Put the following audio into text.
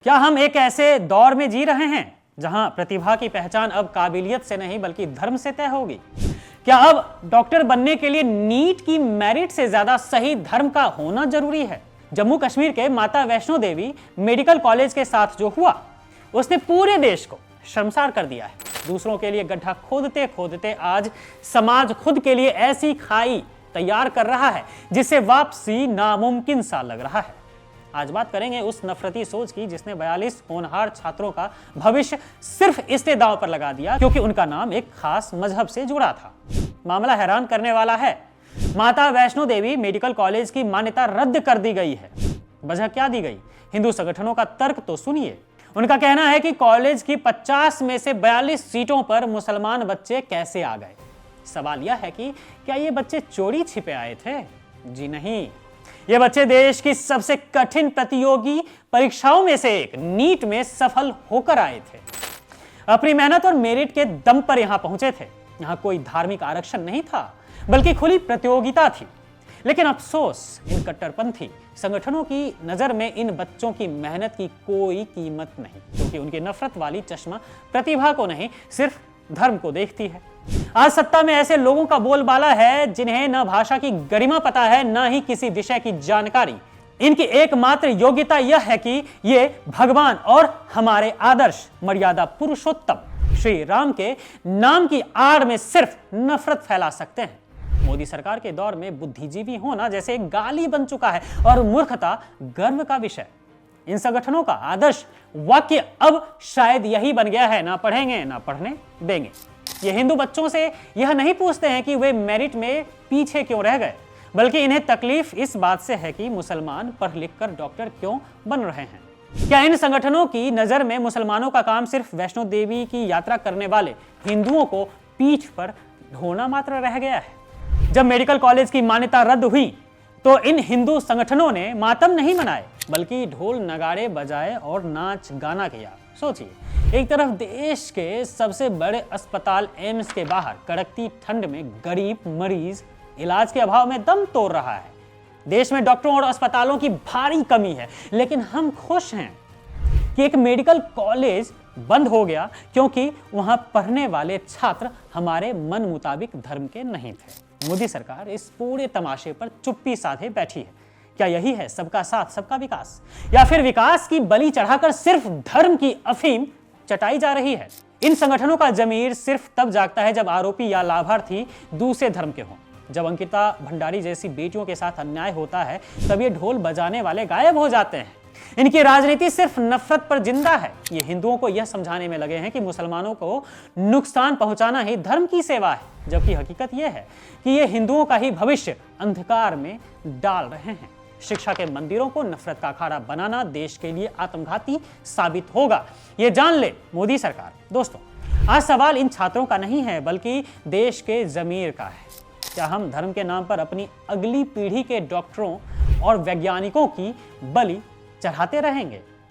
क्या हम एक ऐसे दौर में जी रहे हैं जहां प्रतिभा की पहचान अब काबिलियत से नहीं बल्कि धर्म से तय होगी? क्या अब डॉक्टर बनने के लिए नीट की मेरिट से ज्यादा सही धर्म का होना जरूरी है? जम्मू कश्मीर के माता वैष्णो देवी मेडिकल कॉलेज के साथ जो हुआ उसने पूरे देश को शर्मसार कर दिया है। दूसरों के लिए गड्ढा खोदते खोदते आज समाज खुद के लिए ऐसी खाई तैयार कर रहा है जिससे वापसी नामुमकिन सा लग रहा है। आज बात करेंगे उस नफरती सोच की जिसने 42 होनहार छात्रों का भविष्य सिर्फ इसलिए दांव पर लगा दिया क्योंकि उनका नाम एक खास मजहब से जुड़ा था। मामला हैरान करने वाला है। माता वैष्णो देवी मेडिकल कॉलेज की मान्यता रद्द कर दी गई है। वजह क्या दी गई? हिंदू संगठनों का तर्क तो सुनिए। उनका कहना है कि कॉलेज की 50 में से 42 सीटों पर मुसलमान बच्चे कैसे आ गए। सवाल यह है कि क्या ये बच्चे चोरी छिपे आए थे? जी नहीं, ये बच्चे देश की सबसे कठिन प्रतियोगी परीक्षाओं में से एक नीट में सफल होकर आए थे। अपनी मेहनत और मेरिट के दम पर यहां पहुंचे थे। यहां कोई धार्मिक आरक्षण नहीं था बल्कि खुली प्रतियोगिता थी। लेकिन अफसोस, इन कट्टरपंथी संगठनों की नजर में इन बच्चों की मेहनत की कोई कीमत नहीं, क्योंकि उनकी नफरत वाली चश्मा प्रतिभा को नहीं सिर्फ धर्म को देखती है। आज सत्ता में ऐसे लोगों का बोलबाला है जिन्हें न भाषा की गरिमा पता है न ही किसी विषय की जानकारी। इनकी एकमात्र योग्यता यह है कि ये भगवान और हमारे आदर्श मर्यादा पुरुषोत्तम श्री राम के नाम की आड़ में सिर्फ नफरत फैला सकते हैं। मोदी सरकार के दौर में बुद्धिजीवी होना जैसे एक गाली बन चुका है और मूर्खता गर्व का विषय। इन संगठनों का आदर्श वाक्य अब शायद यही बन गया है, ना पढ़ेंगे ना पढ़ने देंगे। ये हिंदू बच्चों से यह नहीं पूछते हैं कि वे मेरिट में पीछे क्यों रह गए, बल्कि इन्हें तकलीफ इस बात से है कि मुसलमान पढ़ लिख कर डॉक्टर क्यों बन रहे हैं। क्या इन संगठनों की नजर में मुसलमानों का काम सिर्फ वैष्णो देवी की यात्रा करने वाले हिंदुओं को पीठ पर ढोना मात्र रह गया है? जब मेडिकल कॉलेज की मान्यता रद्द हुई तो इन हिंदू संगठनों ने मातम नहीं मनाए बल्कि ढोल नगाड़े बजाए और नाच गाना किया। सोचिए, एक तरफ देश के सबसे बड़े अस्पताल एम्स के बाहर कड़कती ठंड में गरीब मरीज इलाज के अभाव में दम तोड़ रहा है। देश में डॉक्टरों और अस्पतालों की भारी कमी है, लेकिन हम खुश हैं कि एक मेडिकल कॉलेज बंद हो गया क्योंकि वहां पढ़ने वाले छात्र हमारे मन मुताबिक धर्म के नहीं थे। मोदी सरकार इस पूरे तमाशे पर चुप्पी साधे बैठी है। क्या यही है सबका साथ सबका विकास, या फिर विकास की बलि चढ़ाकर सिर्फ धर्म की अफीम चटाई जा रही है? इन संगठनों का जमीर सिर्फ तब जागता है जब आरोपी या लाभार्थी दूसरे धर्म के हों। जब अंकिता भंडारी जैसी बेटियों के साथ अन्याय होता है तब ये ढोल बजाने वाले गायब हो जाते हैं। इनकी राजनीति सिर्फ नफरत पर जिंदा है। ये हिंदुओं को यह समझाने में लगे हैं कि मुसलमानों को नुकसान पहुंचाना ही धर्म की सेवा है, जबकि हकीकत यह है कि ये हिंदुओं का ही भविष्य अंधकार में डाल रहे हैं। शिक्षा के मंदिरों को नफरत का अखाड़ा बनाना देश के लिए आत्मघाती साबित होगा, ये जान ले मोदी सरकार। दोस्तों, आज सवाल इन छात्रों का नहीं है बल्कि देश के जमीर का है। क्या हम धर्म के नाम पर अपनी अगली पीढ़ी के डॉक्टरों और वैज्ञानिकों की बलि चढ़ाते रहेंगे?